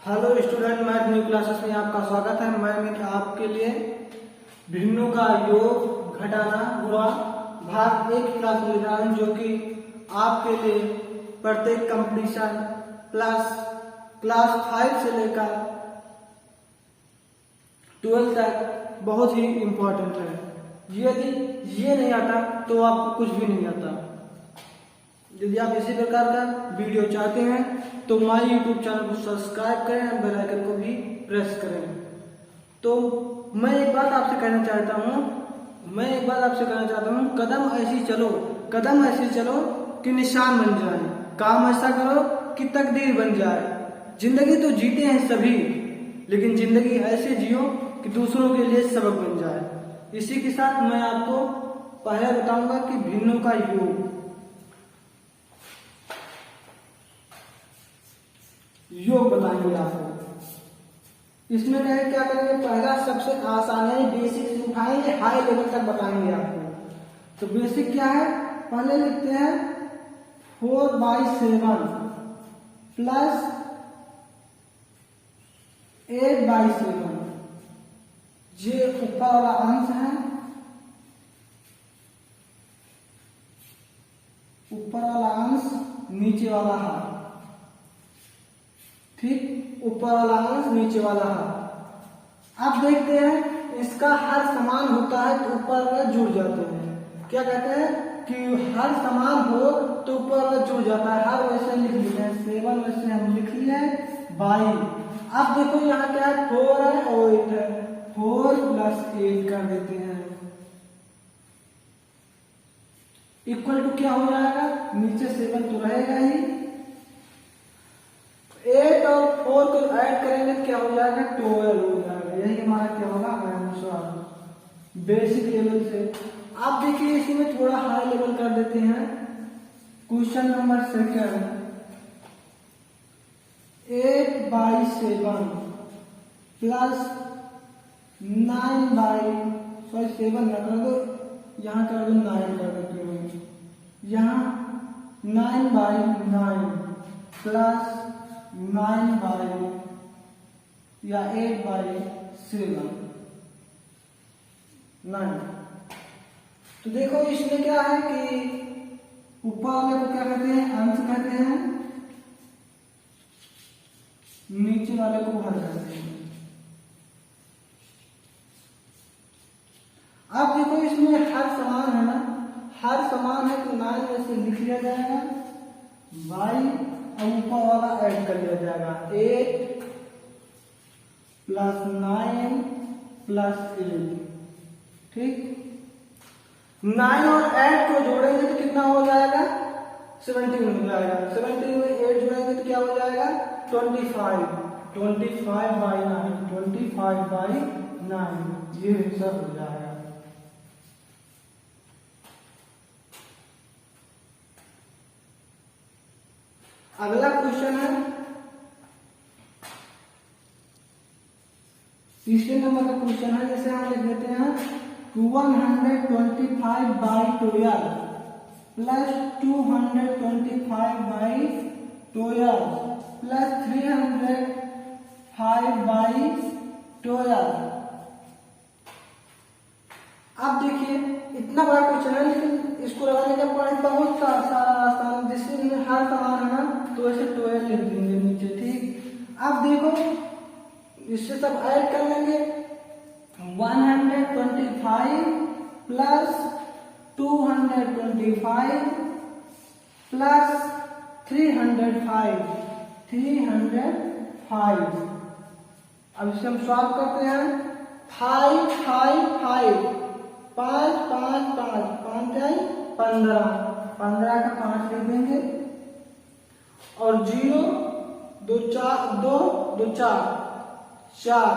Hello student, math new classes में आपका स्वागत है। मैं आपके लिए भिन्नों का योग घटाना गुणा भाग 1 क्लास ले रहा हूं, जो कि आपके लिए प्रत्येक कंपटीशन प्लस क्लास 5 से लेकर 12 तक बहुत ही इम्पोर्टेंट है। यदि ये नहीं आता तो आपको कुछ भी नहीं आता। यदि आप इसी प्रकार का वीडियो चाहते हैं तो हमारे यूट्यूब चैनल को सब्सक्राइब करें, बेल आइकन को भी प्रेस करें। तो मैं एक बात आपसे कहना चाहता हूँ, कदम ऐसे चलो कि निशान बन जाए, काम ऐसा करो कि तकदीर बन जाए। जिंदगी तो जीते हैं सभी, लेकिन जिंदगी ऐसे जियो कि दूसरों के लिए सबक बन जाए। इसी के साथ मैं आपको पहले बताऊंगा कि भिन्नों का योग बताएंगे आपको। इसमें क्या करेंगे, पहला सबसे आसान है, बेसिक से उठाएंगे हाई लेवल तक बताएंगे आपको। तो बेसिक क्या है, पहले लिखते हैं 4/7 प्लस 8/7। ये ऊपर वाला अंश है, ऊपर वाला अंश नीचे वाला हाथ, ठीक, ऊपर वाला अंश नीचे वाला हाथ। अब देखते हैं इसका हर समान होता है तो ऊपर वाला जुड़ जाते हैं। क्या कहते हैं कि हर समान हो तो ऊपर वाला जुड़ जाता है। हर वैसे लिख लेते हैं, 7 वैसे हम लिख लिए 22। अब देखो यहाँ क्या है, 4 है और 8 है, 4 + 8 कर देते हैं। इक्वल टू क्या हो जाएगा, नीचे 7 तो रहेगा ही, 8 और 4 को ऐड करेंगे तो क्या हो जाएगा, 12 हो जाएगा। यही हमारा क्या होगा, आंसर बेसिक लेवल से। आप देखिए इसी में थोड़ा हाई लेवल कर देते हैं। क्वेश्चन नंबर 2, 8/7 प्लस 7 न कर दो, यहाँ कर दो 9 कर देते हो। यहाँ 9/9 प्लस 8/7 9। तो देखो इसमें क्या है कि ऊपर वाले को क्या कहते हैं, अंश कहते हैं, नीचे वाले को हर कहते हैं। अब देखो इसमें हर समान है ना, हर समान है तो 9 वैसे लिख लिया जाएगा, और ऊपर वाला ऐड कर लिया जाएगा, 8 + 9 + 8, ठीक। 9 और 8 को जोड़ेंगे तो कितना हो जाएगा, 17 हो जाएगा। 17 में 8 जोड़ेंगे तो क्या हो जाएगा, 25। 25/9 ये सब हो जाएगा। अगला क्वेश्चन है, तीसरे नंबर का क्वेश्चन है। जैसे हम लिख देते हैं 125/12 प्लस 225/12 प्लस 305/12। अब देखिए इतना बड़ा क्वेश्चन है, लेकिन इसको लगाने का पॉइंट बहुत सारा आसान, जिसमें हर समान है ना तो ऐसे 12 लिख देंगे नीचे, ठीक। अब देखो इससे सब ऐड कर लेंगे, 125 प्लस 225 प्लस 305। अब इसे हम सॉल्व करते हैं, 5 5 5 5 5 5 5 15 15 का 5 लिख देंगे, और 0 2 4 2 2 4 4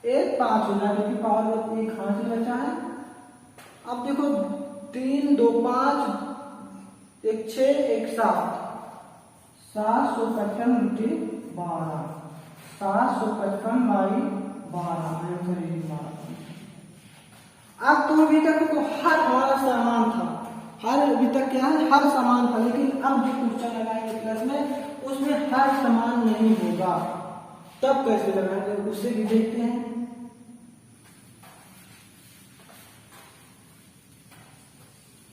1 5 हो जाएगा, क्योंकि पावर में 1 हाथ बचा है। अब देखो 3 2 5 1 6 1 7 755/12 755/12। अब तो अभी तक तो हर हमारा सामान था, अभी तक क्या है, हर सामान था, लेकिन अब जो क्वेश्चन लगाएंगे क्लास में उसमें हर समान नहीं होगा। तब कैसे लगाएंगे उससे भी देखते हैं।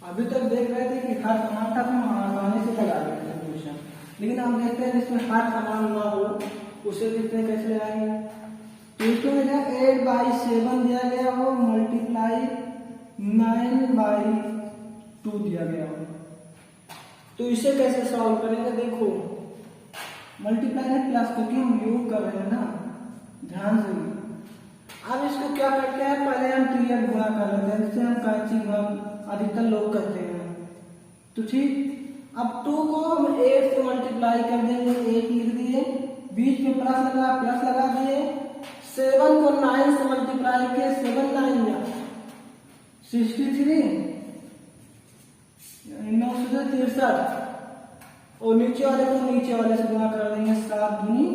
अभी तक देख रहे थे कि हर सामान का हम आसानी से लगा देते हैं क्वेश्चन, लेकिन हम देखते हैं जिसमें हर सामान ना हो उसे देखते हैं कैसे लगाएंगे। तो इसमें 8/7 दिया गया हो मल्टीप्लाई 9/2 दिया गया हो, तो इसे कैसे सॉल्व करेंगे। देखो मल्टीप्लाई है प्लस, क्योंकि हम योग कर रहे हैं ना, ध्यान से। अब इसको क्या करते हैं, पहले हम पीरियड गुणा कर लेते हैं, जिससे हम कैंची गुणा अधिकतर लोग करते हैं। तो ठीक, अब 2 को हम 8 से मल्टीप्लाई कर देंगे, 8 लिख दिए, बीच में प्लस लगा दिए। 7 को 9 से मल्टीप्लाई किए, 7 9 या 63, 963, और नीचे वाले को नीचे वाले से गुणा कर देंगे, 7 दूनी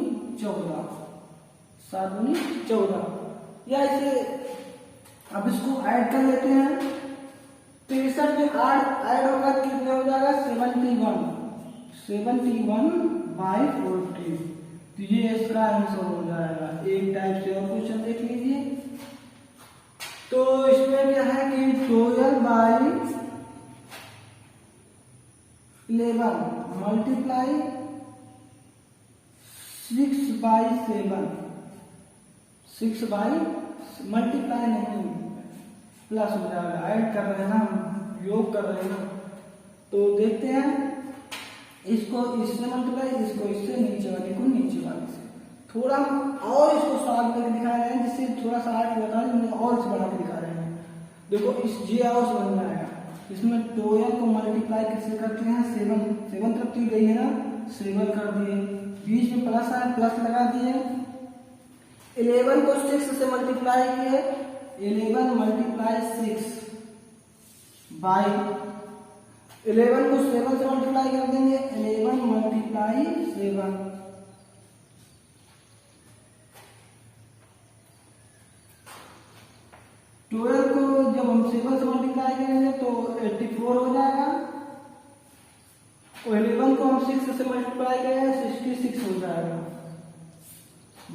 14, 7 दूनी 14, या इसे अब इसको ऐड कर लेते हैं। 63 में 8 ऐड होगा कितने हो जाएगा, 71/40, तो ये इसका आंसर हो जाएगा। एक टाइप से और क्वेश्चन देख लीजिए। तो इसमें क्या है कि 12/11 मल्टीप्लाई 6/7, 6 मल्टीप्लाई नहीं प्लस हो जाएगा, ऐड कर रहे हैं ना, हम योग कर रहे हैं ना। तो देखते हैं, इसको इससे मल्टीप्लाई, इसको इससे, नीचे वाले को नीचे वाले से। थोड़ा और इसको सॉल्व करके दिखा रहे हैं, जिससे थोड़ा सा आर्ट बता रहे हैं और इसे बना के दिखा रहे हैं। देखो इस जी और समझ में आएगा। इसमें 12 को मल्टीप्लाई कैसे करते हैं, 7 तरफ दी गई है ना, 7 कर दिए, बीच में प्लस है, प्लस लगा दिए। 11 को 6 से मल्टीप्लाई किए, 11 मल्टीप्लाई 6 बाई 11 को 7 से मल्टीप्लाई कर देंगे, 11 मल्टीप्लाई 7, 12 को जब हम 7 से मल्टीप्लाई करेंगे तो 84 हो जाएगा, और 11 को हम 6 से मल्टीप्लाई करेंगे 66 हो जाएगा,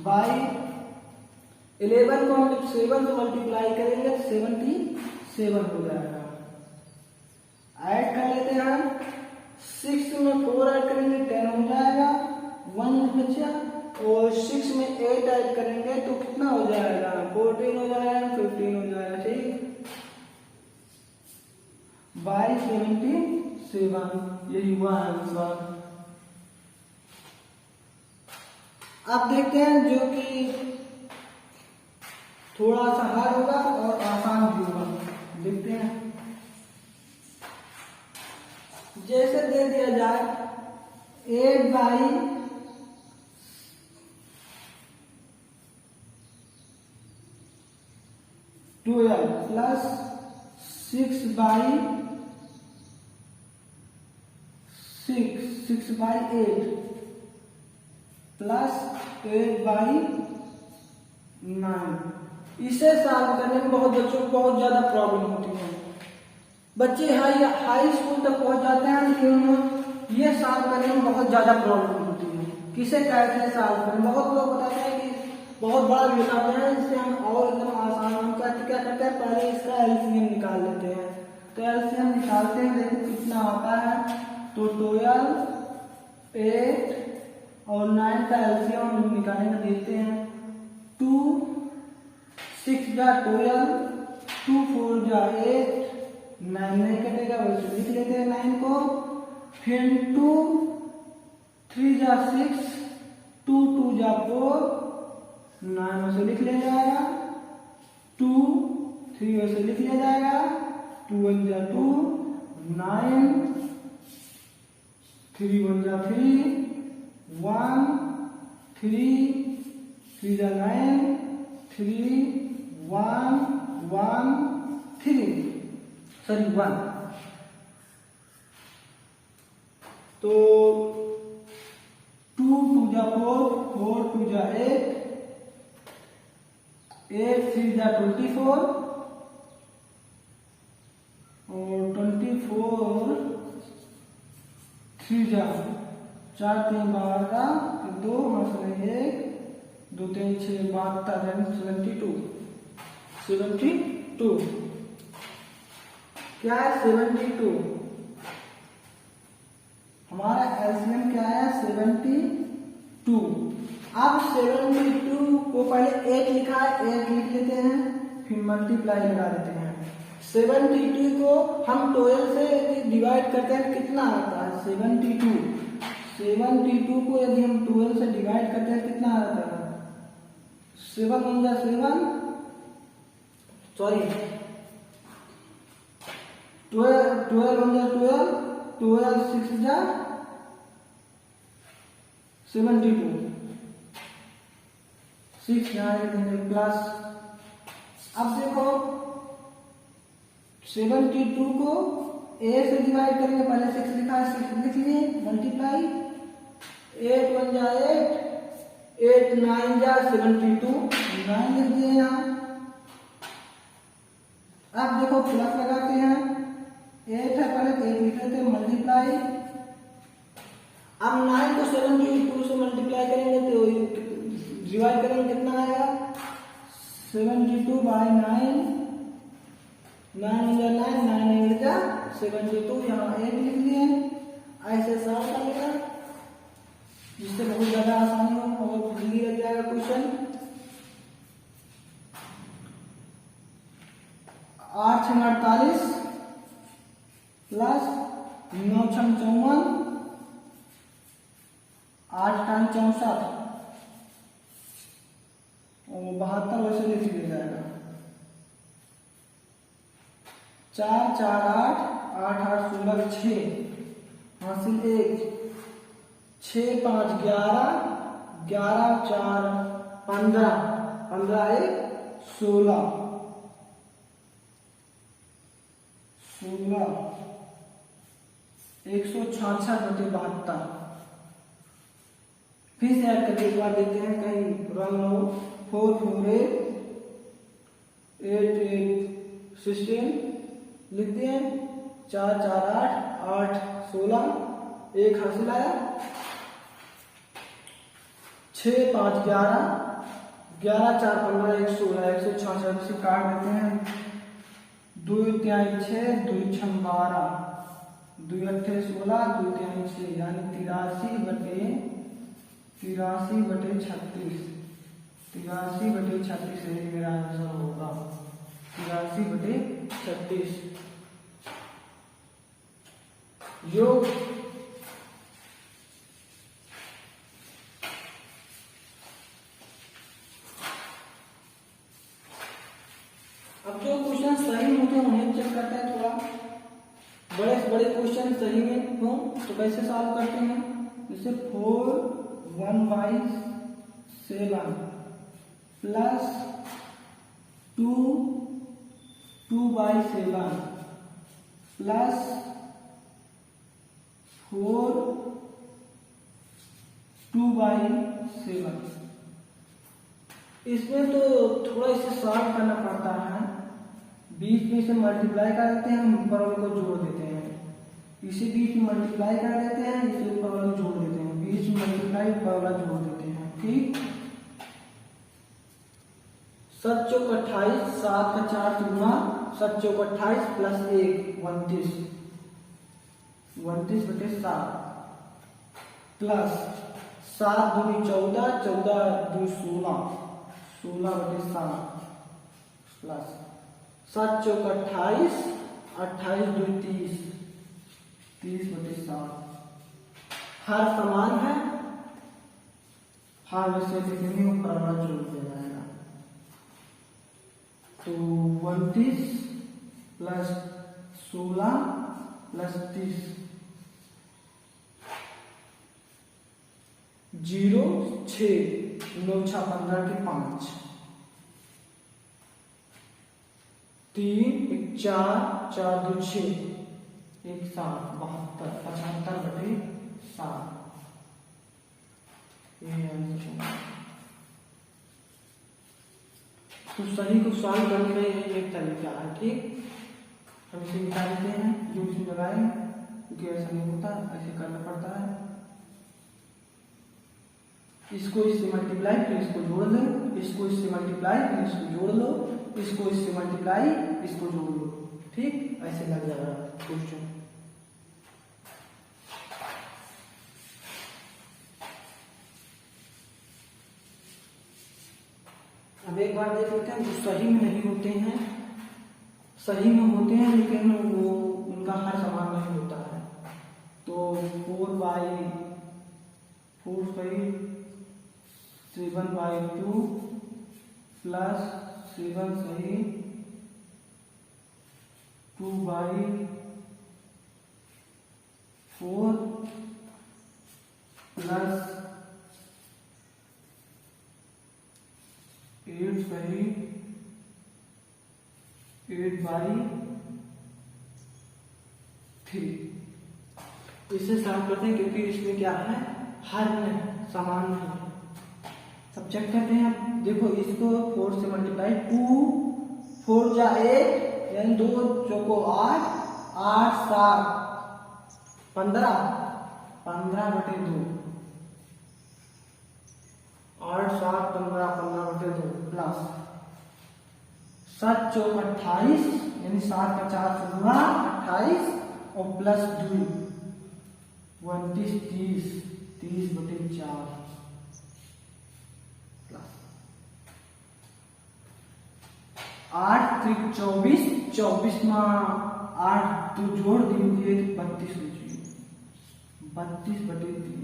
बाई 11 को हम जब 7 से मल्टीप्लाई करेंगे 77 हो जाएगा। ऐड कर लेते हैं, 6 में 4 ऐड करेंगे 10 हो जाएगा, 1 बचा, और 6 में 8 ऐड करेंगे तो कितना हो जाएगा, 14 हो जाएगा, 15 हो जाएगा, ठीक, बाई 77, यही हुआ आंसर। अब देखते हैं जो कि थोड़ा सा हार्ड होगा और आसान भी होगा, देखते हैं। जैसे दे दिया जाए 8/12 प्लस 6/8 प्लस 8/9। इसे सॉल्व करने में बहुत बच्चों को बहुत ज्यादा प्रॉब्लम होती है। बच्चे हाई स्कूल तक पहुंच जाते हैं, लेकिन ये सॉल्व करने में बहुत ज्यादा प्रॉब्लम होती है। किसे कैसे सॉल्व करें, बहुत लोग बताते हैं कि बहुत बड़ा बताते हैं, इससे हम और एकदम आसान हम करते क्या करते हैं, पहले इसका एलसीएम निकाल लेते हैं। तो एलसीएम निकालते हैं, देखो कितना आता है, तो 12, 8 और 9 का एलसीएम हम निकालेंगे, देखते हैं। 2 6 जा 12, 2 4 जा 8, 9 नहीं कटेगा, वैसे लिख लेते हैं 9 को। फिर 2 3 जा 6, 2 2 जा 4, 9 वैसे लिख लिया जाएगा, 2 3 वैसे लिख लिया जाएगा, 2 1 जा 2, 9 3 1 जा 3, 1 3 3 जा 9, 3 1 1 3 सॉरी 1। तो 2 2 जा 4, 4 2 जा 8, 8 3 जा 24, और 24 3 जा 4 3 12, 2 1 2 3 6 72 72 क्या है 72। हमारा एलसीएम क्या है 72। अब 72 को पहले 8 लिखा है 8 लिख लेते हैं फिर मल्टीप्लाई लगा देते हैं। 72 को हम 12 से डिवाइड करते हैं कितना आता है 72 को यदि हम 12 से डिवाइड करते हैं कितना आता है 7 1 जा 7 सॉरी 12 1 जा 12 6 जा 72 6 यहाँ देंगे प्लस। अब देखो 72 को a से डिवाइड करेंगे पहले 6 लिखा है 6 लिख लिए मल्टीप्लाई 8 1 जा 8 8 9 जा 72 9 लिख दिए यहाँ। अब देखो प्लस लगाते हैं 8 है पहले 8 लिख लेते हैं मल्टीप्लाई। अब 9 को 72 से मल्टीप्लाई करेंगे तो डिवाइड करेंगे कितना आएगा 72 बाय 9 9 9 जा 72 यहाँ 8 लिख लिए। ऐसे सॉल्व करेगा जिससे बहुत ज्यादा आसानी हो और जल्दी लग जाएगा क्वेश्चन। 8 6 48 प्लस 9 6 54 8 टाइम 64 और 72 वैसे लिख लिया जाएगा 4 4 8 8 8 16 6 हासिल 1 6 5 11 11 4 15 15 1 16 16 166/72 फिर से ऐड करके एक बार देखते हैं कहीं रंग हो 4 4 8 8 16 लिखते हैं 4 4 8 8 16 1 हासिल आया 6 5 11 11 4 15 1 16 166 से काट देते हैं 2 3 6 2 6 12 2 8 16 2 3 6 यानी 83 बटे 36 मेरा आंसर होगा 83/36 योग। अब जो क्वेश्चन सही होते हैं उन्हें चेक करते हैं थोड़ा बड़े से बड़े क्वेश्चन सही में हो तो कैसे सॉल्व करते हैं। जैसे 4 1/7 प्लस 2 2/7 प्लस 4 2/7। इसमें तो थोड़ा इसे सॉल्व करना पड़ता है। बीच में से मल्टीप्लाई कर देते हैं ऊपर वाले को जोड़ देते हैं इसी बीच में मल्टीप्लाई कर देते हैं इसे ऊपर वाले को जोड़ देते हैं बीच में मल्टीप्लाई ऊपर वाला जोड़ देते हैं। ठीक 7 चौक 28 7 का 4 गुना 7 चौक 28 प्लस 1 29 29/7 प्लस 7 दूनी 14 14 दूनी 16 16/7 प्लस 7 चौक 28 28 दूनी 30 30/7। हर समान है हर वैसे लिखेंगे ऊपर वाला जोड़ दिया जाएगा तो 29 प्लस 16 प्लस 30 0 6 9 6 15 के 5 3 1 4 4 2 6 1 7 72 75/7 तो सही को सॉल्व करने का यही एक तरीका है। ठीक हम इसे निकाल लेते हैं जो इसमें लगाए क्योंकि ऐसा नहीं होता ऐसे करना पड़ता है। इसको इससे मल्टीप्लाई फिर इसको जोड़ लो, इसको इससे मल्टीप्लाई फिर इसको जोड़ लो, इसको इससे मल्टीप्लाई इसको जोड़ लो। ठीक, ऐसे लग जाएगा क्वेश्चन। अब एक बार देख लेते हैं जो सही में नहीं होते हैं, सही में होते हैं लेकिन वो उनका हर समान नहीं होता है। तो 7/2 प्लस 7 सही 2/4 प्लस 8 सही 8/3। इसे सॉल्व करते हैं क्योंकि इसमें क्या है, हर में समान नहीं है। सब चेक करते हैं। देखो इसको 4 से मल्टीप्लाई, 2 4 जा 8 यानी 2 चौको 8, 8 7 15, 15/2, 8 7 15, 15/2 प्लस 7 चौक 28 यानी 7 का 4 से गुणा 28 और प्लस 2 29 30, 30/4 प्लस 8 3 24, 24 में 8 तो जोड़ दीजिए तो 32 हो जाएगी, 32/3।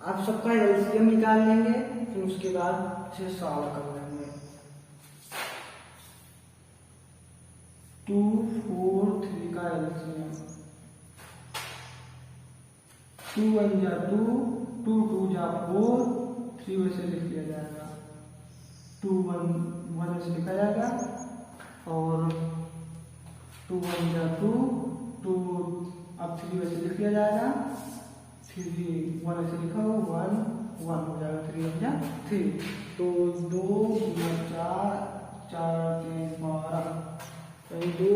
आप सबका एलसीएम निकाल लेंगे फिर उसके बाद इसे सॉल्व कर लेंगे। 2 4 3 का एलसीएम 2 1 जा 2, 2 2 जा 4, 3 वैसे लिख लिया जाएगा, 2 1 1 से लिखा जाएगा और 2 1 जा 2, 2 अब 3 वैसे लिख लिया जाएगा, 3 1 ऐसे लिखा हो 1 1 हो जाएगा, 3 1 जा 3। तो 2 4 4 3 12 यानी 2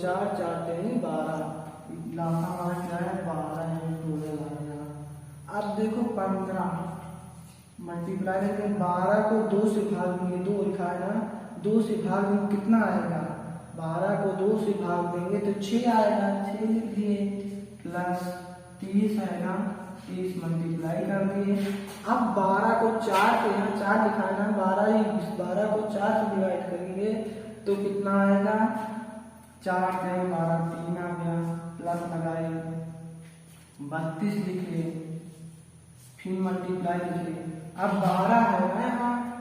4 4 3 12, लासा हमारा क्या है 12 है, 2 लगाया। अब देखो 15 मल्टीप्लाई करके 12 को 2 से भाग देंगे, 2 लिखा है ना, 2 से भाग देंगे कितना आएगा, 12 को 2 से भाग देंगे तो 6 आएगा, 6 लिख दिए प्लस 30 आएगा, 30 मल्टीप्लाई कर दिए। अब 12 को 4 के यहाँ 4 लिखा है ना, 12 को 4 से डिवाइड करेंगे तो कितना आएगा, 4 के 12 3 आ गया, प्लस लगाए 32 लिखे, फिर मल्टीप्लाई लिखे। अब 12 है ना,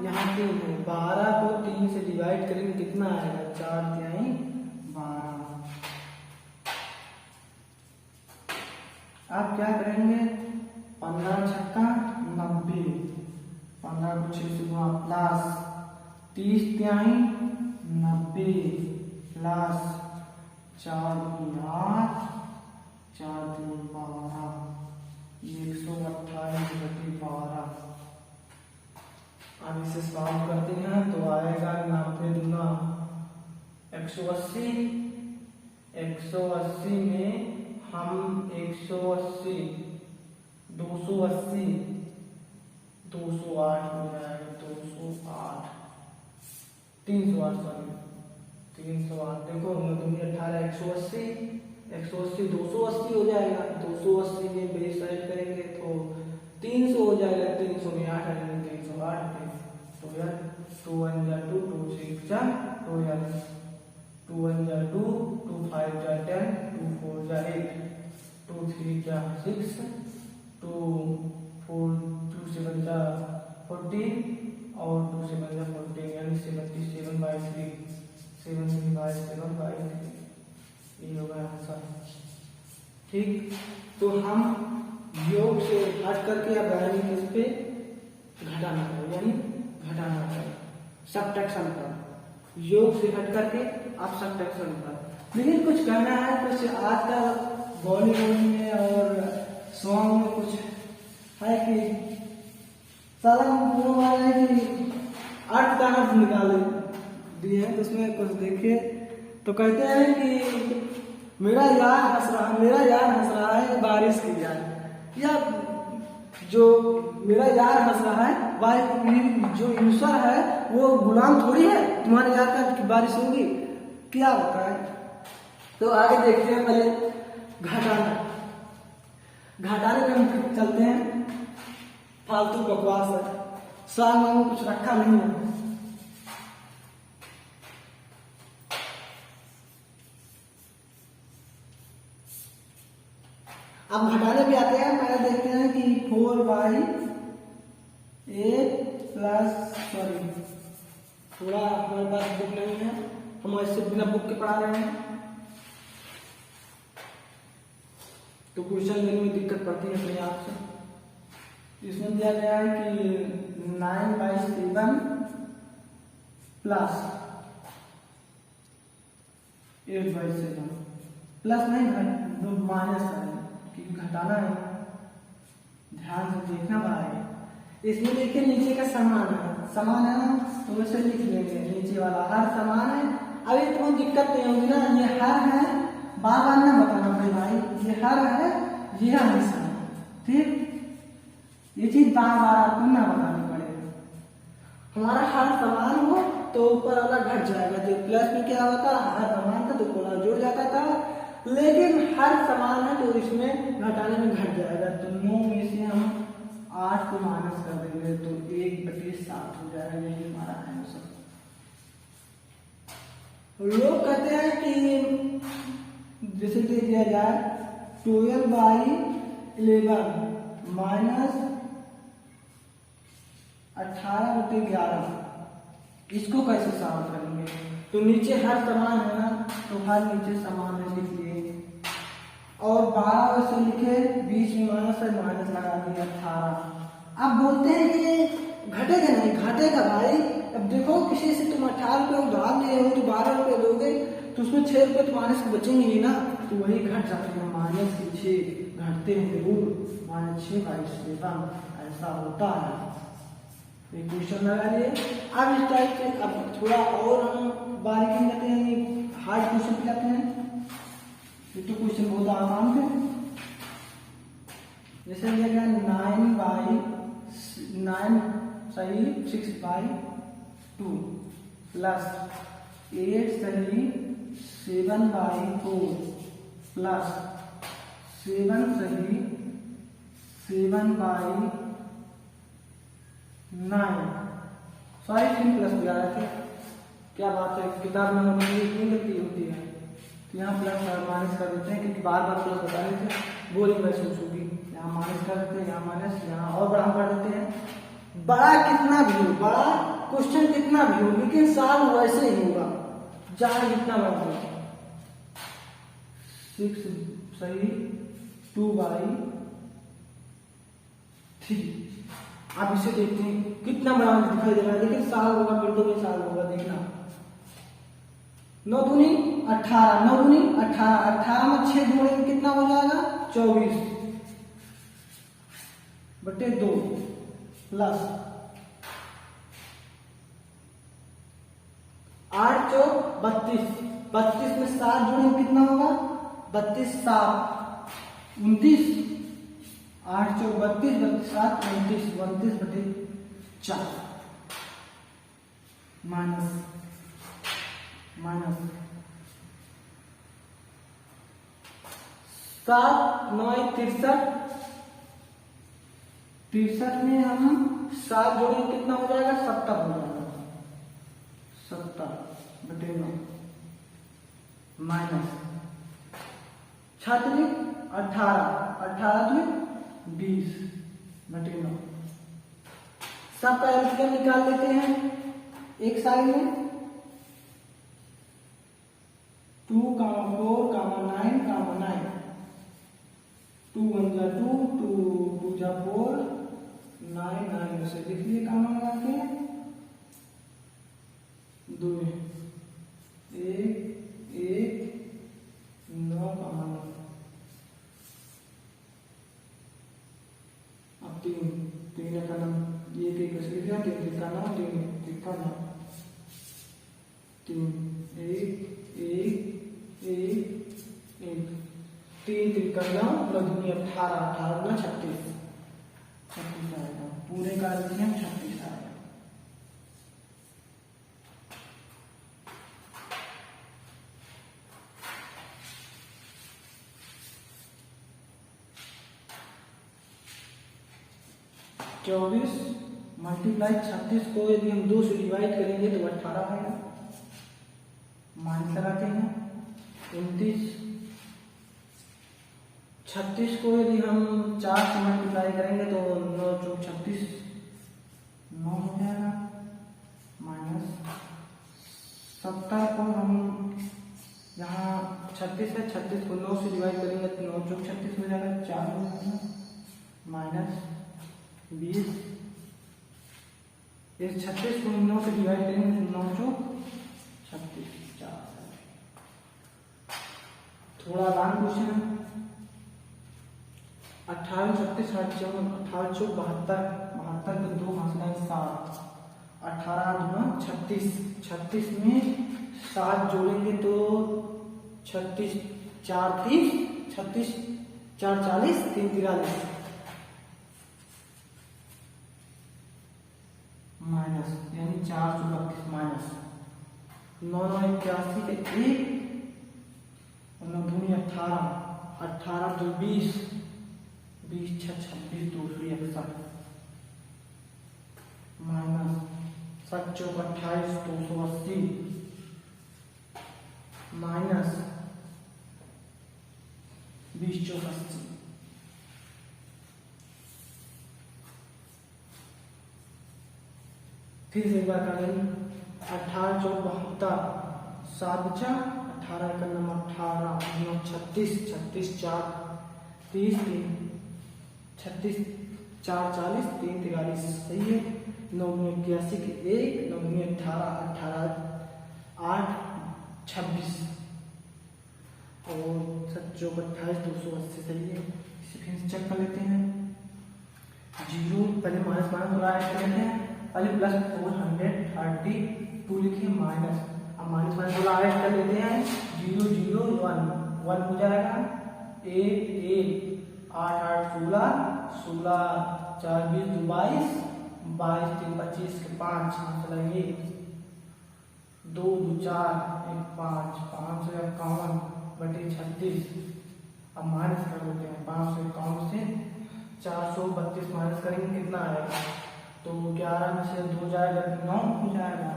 यहाँ 3 है, 12 को 3 से डिवाइड करेंगे कितना आएगा, 4 के 12। अब क्या करेंगे, 15 छक्का 90, 15 को 6 से गुणा प्लस 30 तिहाई 90 प्लस 4 8 4 12, 128/12। अब इसे सॉल्व करते हैं तो आएगा 90 दूना 180, 180 में हम 180 280 208 हो जाएगा, 208 308 सॉरी 308। देखो 18 180 180 280 हो जाएगा, 280 में बेस ऐड करेंगे तो 300 हो जाएगा, 300 में 8 आएंगे 308 में। तो यार 2 1 जा 2, 2 6 जा 2 यार 2 1 जा 2, 2 5 जा 10, 2 4 जा 8, 2 3 जा 6, 2 4 2 7 जा 14 और 2 7 जा 14 यानी 77/3, 77/3 ये होगा आंसर। ठीक, तो हम योग से हट करके अब आएंगे किस पे, घटाना है, यानी घटाना है सबट्रैक्शन पर, योग से हट करके अब सबट्रैक्शन पर। लेकिन कुछ कहना है, कुछ आज का बॉलीवुड में और सॉन्ग में कुछ है कि सारा वाला है कि अर्थ का अर्थ निकाले दिए हैं, तो उसमें कुछ देखिए तो कहते हैं कि मेरा यार हंस रहा है बारिश की यार, या जो मेरा यार हंस रहा है वह जो यूसर है वो गुलाम थोड़ी है, तुम्हारे यार का बारिश होगी क्या होता है। तो आगे देखते हैं, पहले घटाने में हम चलते हैं। फालतू बकवास है, साल में कुछ रखा नहीं है। अब घटाने भी आते हैं। पहले देखते हैं कि 4/8 प्लस, सॉरी थोड़ा हमारे पास बुक नहीं है, हम ऐसे बिना बुक के पढ़ा रहे हैं तो क्वेश्चन लेने में दिक्कत पड़ती है अपने आप से। इसमें दिया गया है कि 9/7 प्लस 8/7 प्लस नहीं माइनस है क्योंकि घटाना है, ध्यान से देखना भाई। इसमें देखिए नीचे का समान है ना, तो वैसे लिख लेंगे नीचे वाला हर समान है। अभी तो दिक्कत नहीं होगी ना, ये हर है, बार बार ना बताना भाई, ये हर है, ये हमेशा है, ठीक। ये चीज बार बार आपको ना बतानी पड़ेगा। हमारा हर समान हो तो ऊपर वाला घट जाएगा, जो प्लस में क्या होता है हर समान था तो ऊपर जुड़ जाता था, लेकिन हर समान है तो इसमें घटाने में घट जाएगा। तो 9 में से हम 8 को माइनस कर देंगे तो 1/7 हो जाएगा, यही हमारा आंसर। लोग कहते हैं कि जैसे दे दिया जाए 12/11 माइनस 18/11, इसको कैसे सॉल्व करेंगे। तो नीचे हर समान है ना, तो हर नीचे समान है लिख लिए, और 12 वैसे लिखे, बीच में माइनस है, माइनस लगा दिए 18। अब बोलते हैं कि घटेगा नहीं, घटेगा भाई। अब देखो किसी से तुम 18 रुपये उधार लिए हो तो 12 रुपये दोगे तो उसमें 6 रुपये तो माइनस के बचेंगे ही ना, तो वही घट जाते हैं, -6 घटते हैं जरूर, -6/7 ऐसा होता है। एक क्वेश्चन लगा लिए। अब इस टाइप से अब थोड़ा और हम बारीकी जाते हैं, हार्ड क्वेश्चन पे जाते हैं। ये तो क्वेश्चन बहुत आसान थे। जैसे दिया गया 6/2 प्लस 8 7/4 प्लस 7 7/9, सारी 3 प्लस भी आ रहे थे। क्या बात है, किताब में इतनी गलती होती है कि यहाँ प्लस और माइनस कर देते हैं, क्योंकि बार बार प्लस बता रहे थे, बोरिंग महसूस होगी। यहाँ माइनस कर देते हैं, यहाँ माइनस, यहाँ और बड़ा कर देते हैं। बड़ा कितना भी हो, बड़ा क्वेश्चन कितना भी हो, लेकिन सॉल्व वैसे ही होगा, चाहे जितना बड़ा हो। 6/2/3। आप इसे देखते हैं कितना बड़ा दिखाई दे रहा है, लेकिन साल होगा, मिनटों में साल होगा, देखना। 9 दूनी 18, 9 दूनी 18, 18 में 6 जोड़ेंगे कितना हो जाएगा 24/2 प्लस 8 चौक 32, 32 में 7 जोड़ेंगे कितना होगा 32 7 29, 8 चौक 32, 32 7 29, 29/4 माइनस 7 9 63, 63 में हम 7 जोड़ेंगे कितना हो जाएगा 70 हो जाएगा, 70/9 माइनस 6 18, 18 20/9। सबका एलसीएम निकाल लेते हैं एक साइड में। 2, 4, 9, 9, 2 1 जा 2, 2 जा 4, 9 9 से लिख लिए कामा लगा के 2 1 1 9 कामा 9। अब 3 का नाम ये कैसे लिख दिया, 3 का नाम 3 का नाम 3 1 1 1 1 3 का नाम 18 18 36। 36 आएगा, पूरे का एलसीएम 36 आएगा। चौबीस मल्टीप्लाई 36 को यदि हम 2 से डिवाइड करेंगे तो 18 आएगा, माइनस लगाते हैं। 29 36 को यदि हम 4 से मल्टीप्लाई करेंगे तो 9 चौक 36 9 हो जाएगा, माइनस 70 को हम यहाँ 36 है, 36 को 9 से डिवाइड करेंगे तो 9 चौक 36 हो जाएगा, 4 हो जाएगा, माइनस 20। इस 36 को 9 से डिवाइड करेंगे तो 9 चौक 36 4। थोड़ा आसान क्वेश्चन है। 18 36 18 चौक 72 72 को 2 घासना 7, 18 दूना 36, 36 में 7 जोड़ेंगे तो 36 4 30, 36 4 40, 3 43, माइनस यानी 4 32 माइनस 9 9 81 के 1 और 9 दूनी 18, 18 2 20, 20 6 26 261, माइनस 7 चौक 28 280, माइनस 20 चौक 80। फिर से एक बार करेंगे। 18 चौक 72, 7 बचा, 18 का नंबर 18 9 36, 36 4 30, 36 4 40, 3 43 सही है। 9 81 के 1, 9 18 18 8 26 और 7 चौक 28 280 सही है। इसे फिर से चेक कर लेते हैं। जीरो पहले माइनस माइनस हो ऐड कर लेते हैं, पहले प्लस 432 लिखिए माइनस, अब माइनस माइनस वाला ऐड कर लेते हैं। 0 0 1 1 हो जाएगा, 8 8 8 8 16 16 4 20 22 22 3 25 के 5 चला 1 2 2 4 1 5 551 बटे 36। अब माइनस कर लेते हैं, 551 से 432 माइनस करेंगे कितना आएगा, तो 11 में से 2 जाएगा तो 9 हो जाएगा,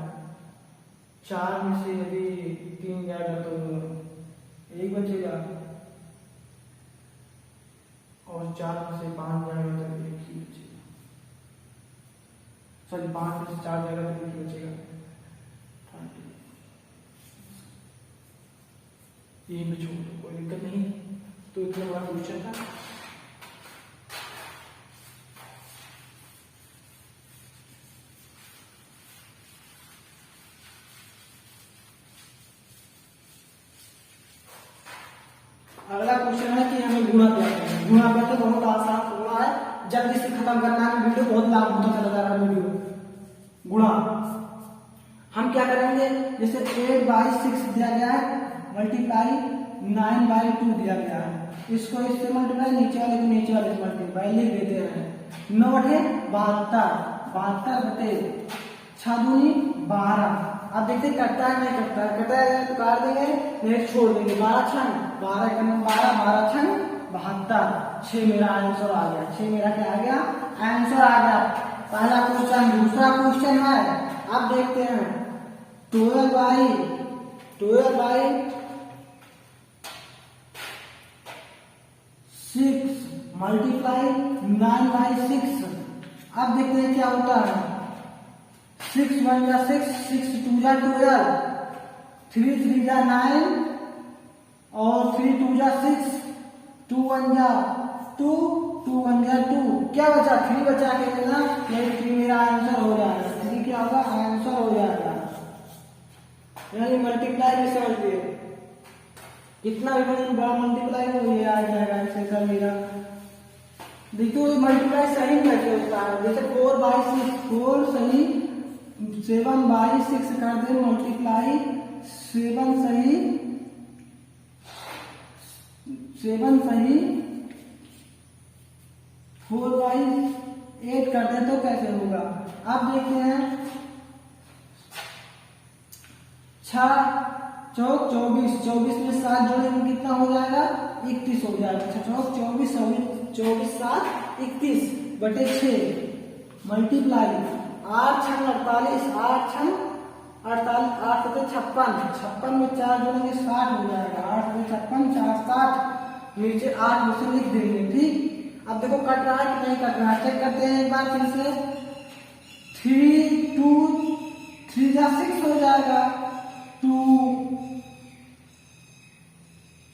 4 में से यदि 3 जाएगा तो 1 बचेगा, और 4 में से 5 जाएगा तो 1 ही बचेगा, सॉरी 5 में से 4 जाएगा तो 1 ही बचेगा। ये भी छोड़ दो, कोई दिक्कत नहीं। तो इतना बड़ा क्वेश्चन था। अगला क्वेश्चन है कि हमें गुणा करना है। गुणा करते बहुत आसान गुणा है, जल्दी से खत्म करना है, वीडियो बहुत लाभ होता चला जा रहा है। वीडियो गुणा हम क्या करेंगे, जैसे 8/6 दिया गया है मल्टीप्लाई 9/2 दिया गया है, इसको इससे मल्टीप्लाई, नीचे वाले को नीचे वाले से मल्टीप्लाई लिख देते हैं। 9 है 72, 72 बटे 6 दूनी 12। अब देखते कटता है नहीं कटता है, कटा है तो काट देंगे नहीं छोड़ देंगे। 12 छंग 12 का नंबर 12 12 छंग 72, 6 मेरा आंसर आ गया। 6 मेरा क्या आ गया, आंसर आ गया। पहला क्वेश्चन। दूसरा क्वेश्चन है, अब देखते हैं 12/6 मल्टीप्लाई 9/6। अब देखते हैं क्या होता है। 6 1 जा 6, 6 2 जा 12, 3 3 जा 9 और 3 2 जा 6, 2 1 जा 2, 2 1 जा 2, क्या बचा 3 बचा के लेना, यही 3 मेरा आंसर हो जाएगा। 3 क्या होगा, आंसर हो जाएगा। यानी मल्टीप्लाई में समझिए कितना भी बड़ा मल्टीप्लाई हो ये आ जाएगा आंसर मेरा। देखिए मल्टीप्लाई सही कैसे होता है, जैसे 4/6 4 सही 7/6 कर दे मल्टीप्लाई 7 सही 4/6 8 कर दें तो कैसे होगा। अब देखते हैं 6 चौक 24, 24 में 7 जोड़ेंगे कितना हो जाएगा 31 हो जाएगा। 6 चौक 24, 24 7 31 बटे 6 मल्टीप्लाई 8 6 48, 8 6 48, 8 से 56, 56 में 4 जोड़ेंगे 60 हो जाएगा। 8 से 56 4 60 नीचे 8 में से लिख देंगे। ठीक, अब देखो कट रहा है कि नहीं कट रहा है, चेक करते हैं एक बार फिर से। 3 2 3 जा 6 हो जाएगा, 2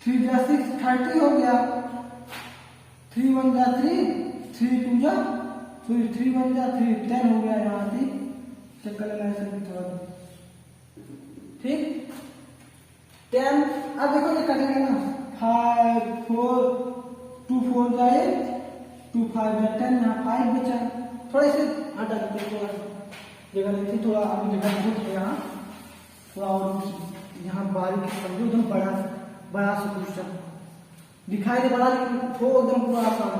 3 जा 6 30 हो गया, 3 1 जा 3, 3 2 जा 3 1 जा 3 10 हो गया यहाँ। ठीक, चेक कर लेना ऐसे थोड़ा। ठीक 10। अब देखो ये कटेगा ना, 5 4 2 4 जाए 2 5 जा 10, यहाँ 5 बचा। थोड़ा इसे हटा देते थोड़ा जगह लेते, थोड़ा अभी जगह बहुत है यहाँ, थोड़ा और यहाँ बारीक समझो एकदम बड़ा बड़ा सा क्वेश्चन दिखाई दे बड़ा, लेकिन थोड़ा एकदम पूरा आसान।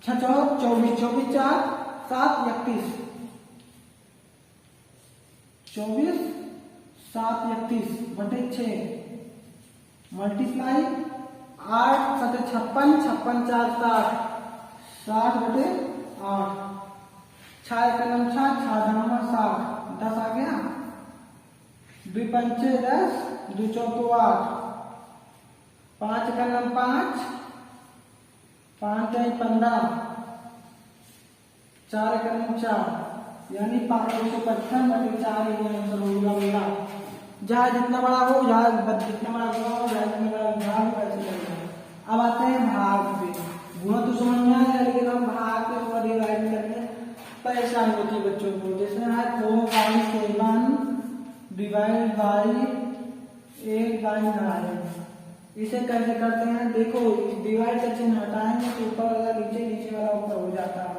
6 चौक 24, 24 4 7 31, 24 7 31 बटे 6 मल्टीप्लाई 8 7 56, 56 4 60, 60 बटे 8, 6 1 6 6 दाना 60, 10 आ गया। 2 5 10, 2 4 8, 5 1 5, 5 15, 4 1 4, यानी 555 बटे 4 ये आंसर होगा मेरा। जहाँ जितना बड़ा हो, जहाँ जितना बड़ा गुणा हो, जहाँ जितना बड़ा भाग हो, ऐसे लगेगा। अब आते हैं भाग पे। गुणा तो समझ में आया, लेकिन हम भाग पे थोड़ा डिवाइड करने परेशान होती है बच्चों को। जैसे है 4/7 डिवाइड बाई 8/9, इसे कैसे करते हैं देखो, डिवाइड का चिन्ह हटाएंगे तो ऊपर वाला नीचे, नीचे वाला ऊपर हो जाता है।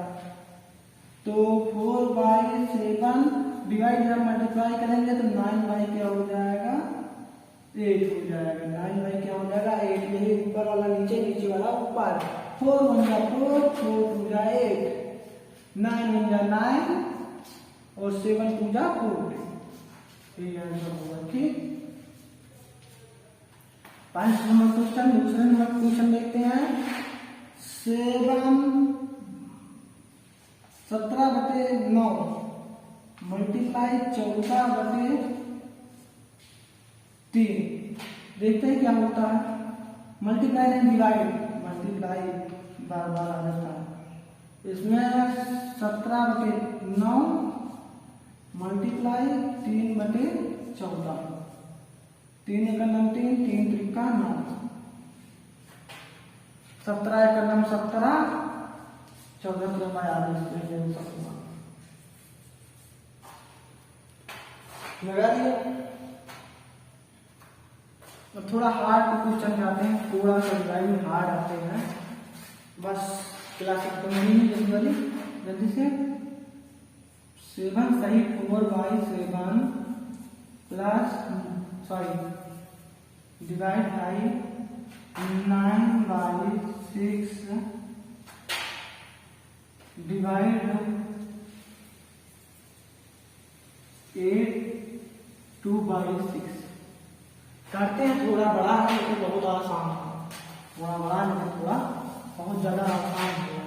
तो 4/7 डिवाइड जब मल्टीप्लाई करेंगे तो 9 क्या हो जाएगा 8 हो जाएगा। 9 क्या हो जाएगा 8, यही ऊपर वाला नीचे, नीचे वाला ऊपर। 4 1 जा 4, 4 2 जा 8, 9 1 जा 9 और 7 2 जा 4, ये आंसर होगा। ठीक, 5 नंबर क्वेश्चन। दूसरे नंबर क्वेश्चन देखते हैं। 17 बटे 9 मल्टीप्लाई 14 बटे 3, देखते हैं क्या होता है। मल्टीप्लाई नहीं डिवाइड, मल्टीप्लाई बार बार आ जाता है इसमें। 17 बटे 9 मल्टीप्लाई 3 बटे 14, 3 1 3, 3 3 9, 17 1 17, 14 3 लगा दिया। और थोड़ा हार्ड क्वेश्चन जाते हैं, थोड़ा सा ड्राइविंग हार्ड आते हैं, बस क्लास खत्म नहीं जल्दी जल्दी से। 7 सही 4/7 प्लस डिवाइड बाई 9/6 डिवाइड 8 2/6 करते हैं। थोड़ा बड़ा है लेकिन बहुत आसान है, थोड़ा बड़ा लेकिन थोड़ा बहुत ज्यादा आसान है।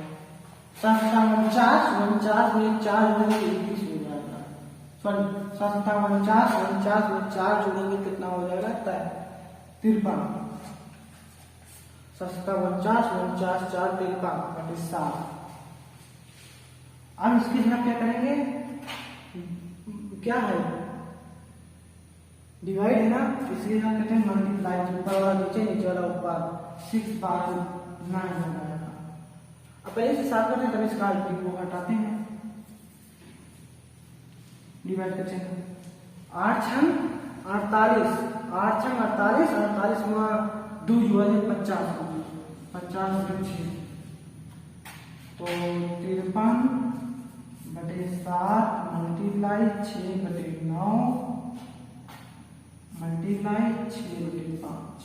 7 49 49 में 4 जोड़ेंगे 21 हो जाएगा। सॉरी 7 49 49 में 4 जोड़ेंगे कितना हो जाएगा 53। 7 49 49 4 53 बटे 7। अब इसकी जगह क्या करेंगे, क्या है डिवाइड है ना, इसलिए हम कहते हैं मल्टीप्लाई, ऊपर वाला नीचे, नीचे वाला ऊपर। 6/9 हो जाएगा। अब पहले से साथ करते हैं तब इसका को हटाते हैं, डिवाइड करते हैं। 8 6 48, 8 6 48, 48 में 2 जोड़े 50, 50 बटे 6 तो 53 बटे 7 मल्टीप्लाई 6 बटे 9 मल्टीप्लाई 6 बटे 5,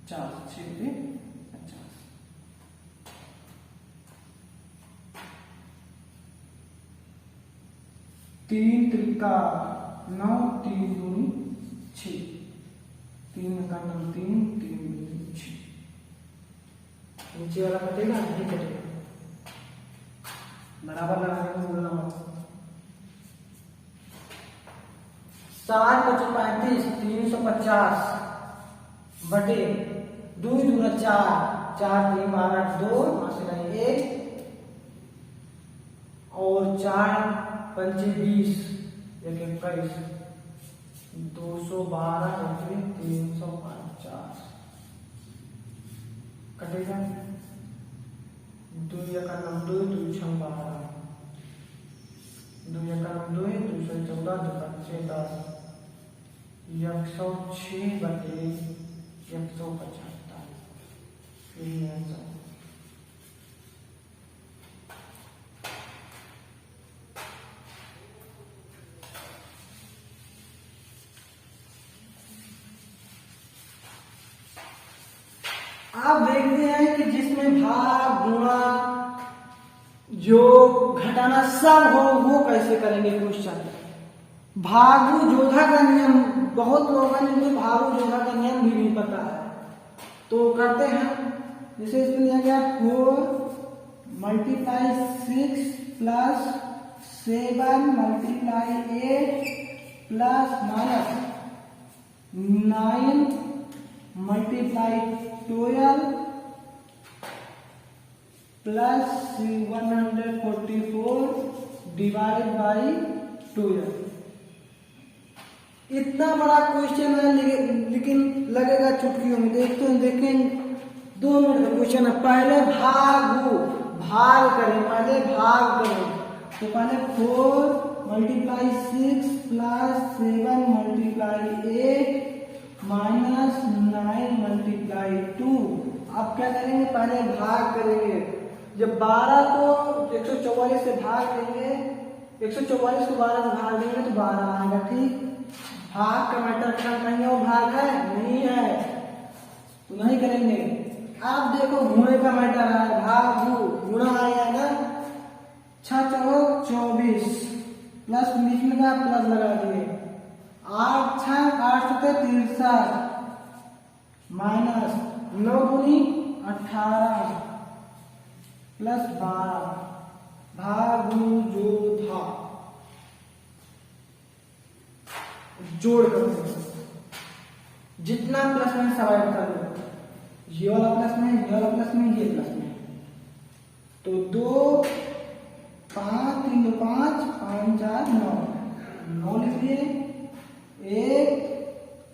4 6 बटे 50। 3 त्रिका 9, 3 दूनी 6, 3 का 9, 3, 3 दूनी 6। नीचे वाला कटेगा नहीं कटेगा, बराबर लगाने को बोलना मत। 60 × 35 350 बटे 2 दूना 4, 4 3 12 2 1 और 4 5 20 21 212 350 कटेगा। 2 1 2 2 6 12 2 1 2 2 14 2 5 10 106 बटे 175 यही आंसर। आप देखते हैं कि जिसमें भाग गुणा योग घटाना सब हो वो कैसे करेंगे क्वेश्चन। भागु जोधा का नियम बहुत लोगों ने तो भागु जोधा का नियम भी नहीं पता है, तो करते हैं। जैसे इसमें दिया गया 4 × 6 plus 7 × 8 plus minus 9 × 12 plus 144 divide by 12। इतना बड़ा क्वेश्चन है लेकिन लगेगा चुटकियों में। देखें 2 मिनट का क्वेश्चन है। पहले भाग करें, पहले भाग करें। तो पहले 4 × 6 प्लस 7 × 8 माइनस 9 × 2। अब क्या करेंगे, पहले भाग करेंगे। जब 12 को 144 से भाग देंगे, 144 को 12 से भाग देंगे तो 12 आएगा। ठीक, भाग का मैटर क्या कहेंगे, वो भाग है नहीं है तो नहीं करेंगे। आप देखो गुणे का मैटर है, भाग गुणा आएगा ना। 6 × 24 प्लस लिखने का प्लस लगा दिए, 8 6 8 63 माइनस 9 दूनी 18 प्लस 12 भागु जोधा जोड़ कर जितना प्लस में सब ऐड कर दो। ये वाला प्लस में, ये वाला प्लस में, ये प्लस में। तो 2 5 3 2 5 5 4 9 9 लिख दिए। 1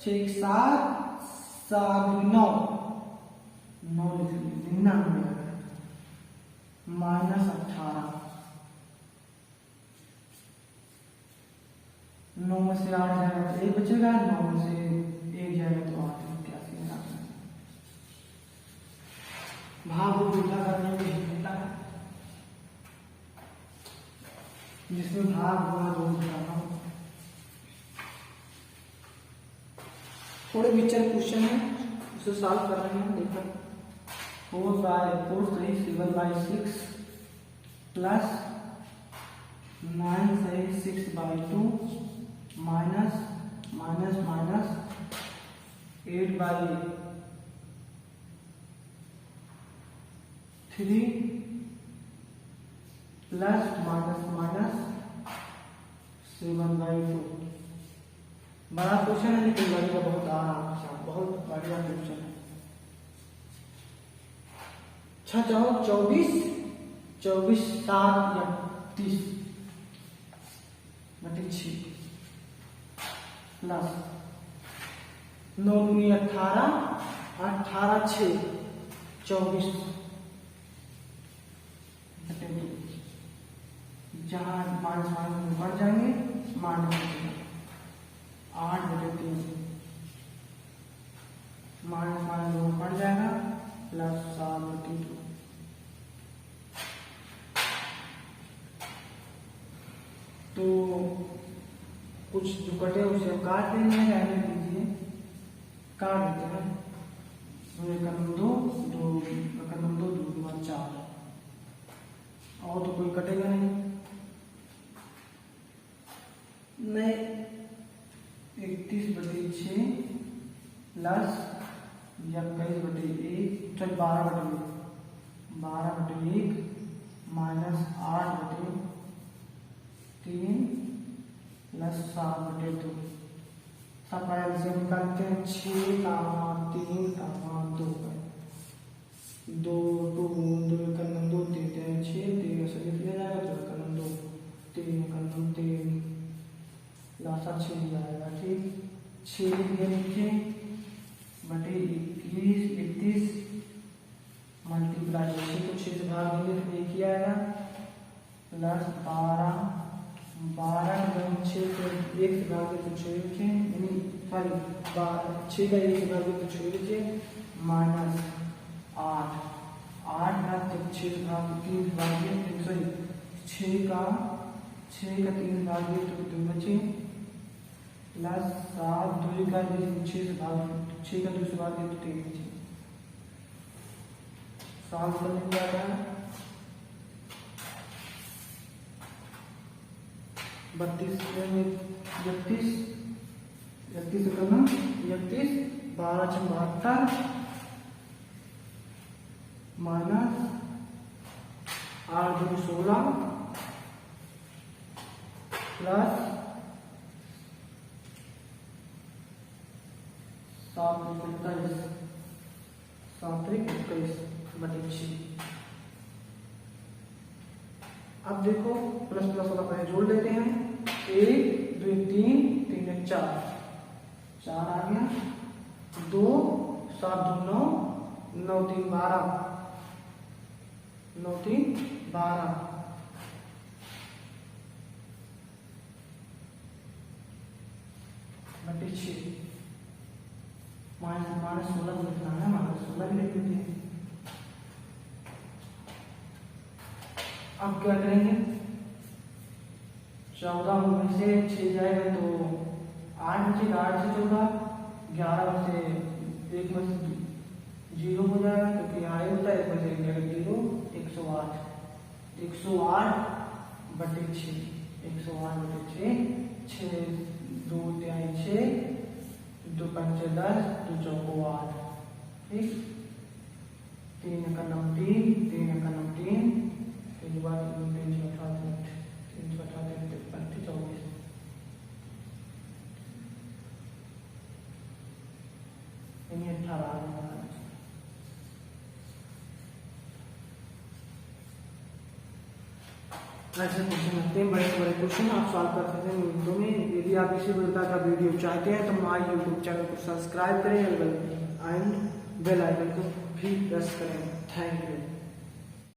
6 7 7 9 9 लिख दिए। 99 माइनस 18 9 में से 8 जाएगा तो 1 बचेगा, 9 में से 1 जाएगा तो 8 भाग जोधा करने में होता है जिसमें भाग गुणा जोड़ घटाना हो। थोड़े विचर क्वेश्चन है उसे सॉल्व कर रहे हैं। देखो 4 सही 7/6 प्लस 9 सही 6/2 minus minus minus 8/3 plus minus minus 7/2। बड़ा क्वेश्चन है लेकिन बढ़िया, बहुत आराम, बहुत बढ़िया क्वेश्चन है। 6 × 24 24 7 या 30 बटे 6 प्लस 9 दूनी 18 18 6 24 जहाँ माइनस माइनस बढ़ जाएंगे, माइनस 8 बटे 3 माइनस माइनस बढ़ जाएगा प्लस 7 बटे 2। तो कुछ जो कटे उसे काट देंगे, रहने दीजिए, काट देते हैं। 2 × 2 2 × 2 2 4 और तो कोई कटेगा नहीं। प्लस 21/1 चल 12/1 माइनस 8/3 प्लस 7/2। सब एलसीएम निकालते हैं। 6 का 3 का 2 का 2 2 2 का 2 देते हैं 6 3 से लिख लिया जाएगा 2 का 2 3 का 3 लासा 6 जाएगा। ठीक 6 लिखे नीचे बटे 31 मल्टीप्लाई 6 को 6 से भाग देंगे तो 1 ही आएगा प्लस 12 में 6 को 1 से भाग दें तो 6 लिखे सॉरी 6 का 1 से भाग दें तो 6 लिखे माइनस 8 का 6 से भाग 3 से भाग दें सॉरी 6 का 3 से भाग दें तो 2 बचे प्लस 7 2 का 6 से भाग 6 का 2 से भाग दें तो 3 बचे। सॉल्व करने के बाद 32 से करना 31 12 72 माइनस 8 2 16 प्लस 7 41 बटे 6। अब देखो प्लस प्लस वाला पहले जोड़ लेते हैं 1 2 3 3 4 4 आ गया 2 7 2 9 9 3 12 9 3 12 बटे 6 माइनस 16 लिखना है माइनस 16 लिख देते हैं। अब क्या करेंगे 14 में से 6 जाएगा तो 8 बचेगा 8 से 14 11 में से 1 में से 0 हो जाएगा क्योंकि यहाँ होता है 1 में से 0 108 बटे 6 108 बटे 6 2 3 6 2 5 10 2 4 8 ठीक 3 का 9 3 3 का 9 3 3 बार 3 18 3 18 35 24 यानी 18 ऐसे क्वेश्चन आते हैं बड़े से बड़े क्वेश्चन आप सॉल्व कर सकते हैं मिनटों में। यदि आप इसी प्रकार का वीडियो चाहते हैं तो हमारे यूट्यूब चैनल को सब्सक्राइब करें एंड बेल आइकन को भी प्रेस करें। Thank you.